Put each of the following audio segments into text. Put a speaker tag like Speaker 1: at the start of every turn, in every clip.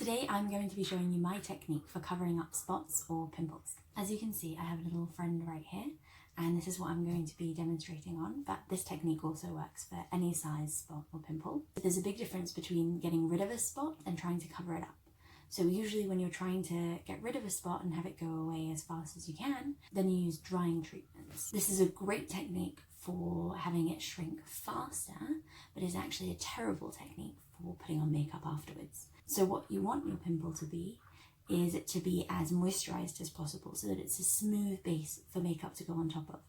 Speaker 1: Today I'm going to be showing you my technique for covering up spots or pimples. As you can see, I have a little friend right here, and this is what I'm going to be demonstrating on, but this technique also works for any size spot or pimple. There's a big difference between getting rid of a spot and trying to cover it up. So usually when you're trying to get rid of a spot and have it go away as fast as you can, then you use drying treatments. This is a great technique for having it shrink faster, but is actually a terrible technique for putting on makeup afterwards. So what you want your pimple to be is it to be as moisturized as possible so that it's a smooth base for makeup to go on top of.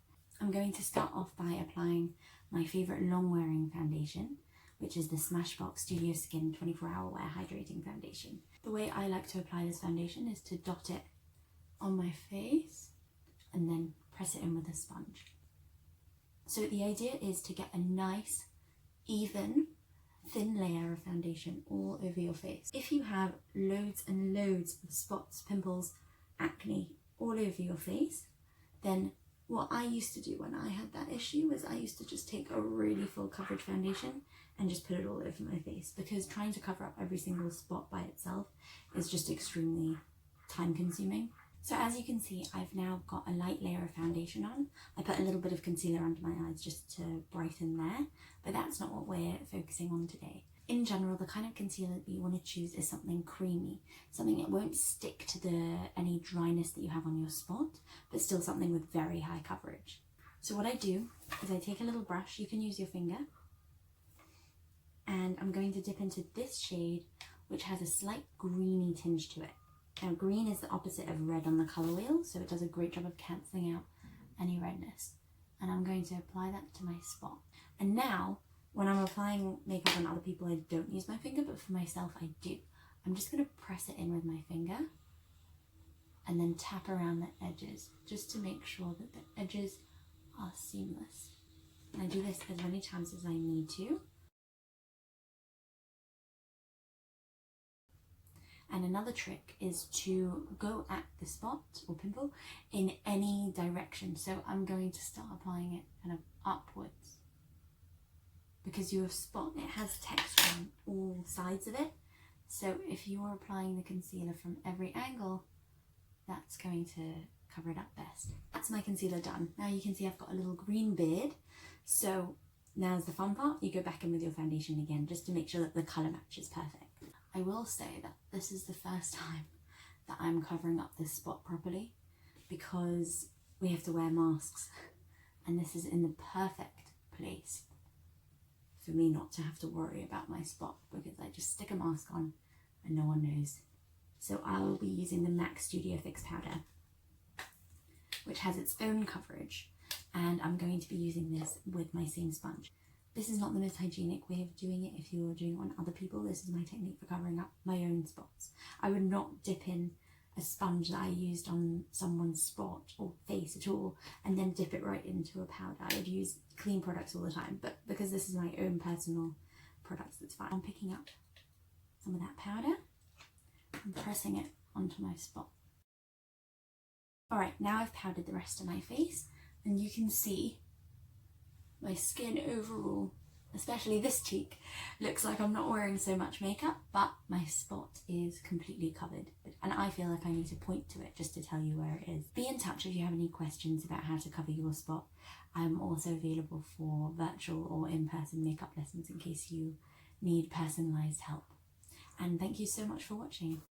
Speaker 1: I'm going to start off by applying my favorite long wearing foundation, which is the Smashbox Studio Skin 24-Hour Wear Hydrating Foundation. The way I like to apply this foundation is to dot it on my face and then press it in with a sponge. So the idea is to get a nice, even, thin layer of foundation all over your face. If you have loads and loads of spots, pimples, acne all over your face, then what I used to do when I had that issue was I used to just take a really full coverage foundation and just put it all over my face, because trying to cover up every single spot by itself is just extremely time consuming. So as you can see, I've now got a light layer of foundation on. I put a little bit of concealer under my eyes just to brighten there, but that's not what we're focusing on today. In general, the kind of concealer that you want to choose is something creamy, something that won't stick to any dryness that you have on your spot, but still something with very high coverage. So what I do is I take a little brush, you can use your finger, and I'm going to dip into this shade, which has a slight greeny tinge to it. Now green is the opposite of red on the colour wheel, so it does a great job of cancelling out any redness. And I'm going to apply that to my spot. And now, when I'm applying makeup on other people, I don't use my finger, but for myself I do. I'm just going to press it in with my finger and then tap around the edges, just to make sure that the edges are seamless. And I do this as many times as I need to. And another trick is to go at the spot or pimple in any direction. So I'm going to start applying it kind of upwards. Because your spot, it has texture on all sides of it. So if you're applying the concealer from every angle, that's going to cover it up best. That's my concealer done. Now you can see I've got a little green beard. So now's the fun part. You go back in with your foundation again, just to make sure that the colour match is perfect. I will say that this is the first time that I'm covering up this spot properly, because we have to wear masks, and this is in the perfect place for me not to have to worry about my spot, because I just stick a mask on and no one knows. So I will be using the MAC Studio Fix powder, which has its own coverage, and I'm going to be using this with my same sponge. This is not the most hygienic way of doing it if you're doing it on other people. This is my technique for covering up my own spots. I would not dip in a sponge that I used on someone's spot or face at all and then dip it right into a powder. I would use clean products all the time, but because this is my own personal products, that's fine. I'm picking up some of that powder and pressing it onto my spot. Alright, now I've powdered the rest of my face, and you can see my skin overall, especially this cheek, looks like I'm not wearing so much makeup, but my spot is completely covered. And I feel like I need to point to it just to tell you where it is. Be in touch if you have any questions about how to cover your spot. I'm also available for virtual or in-person makeup lessons in case you need personalised help. And thank you so much for watching.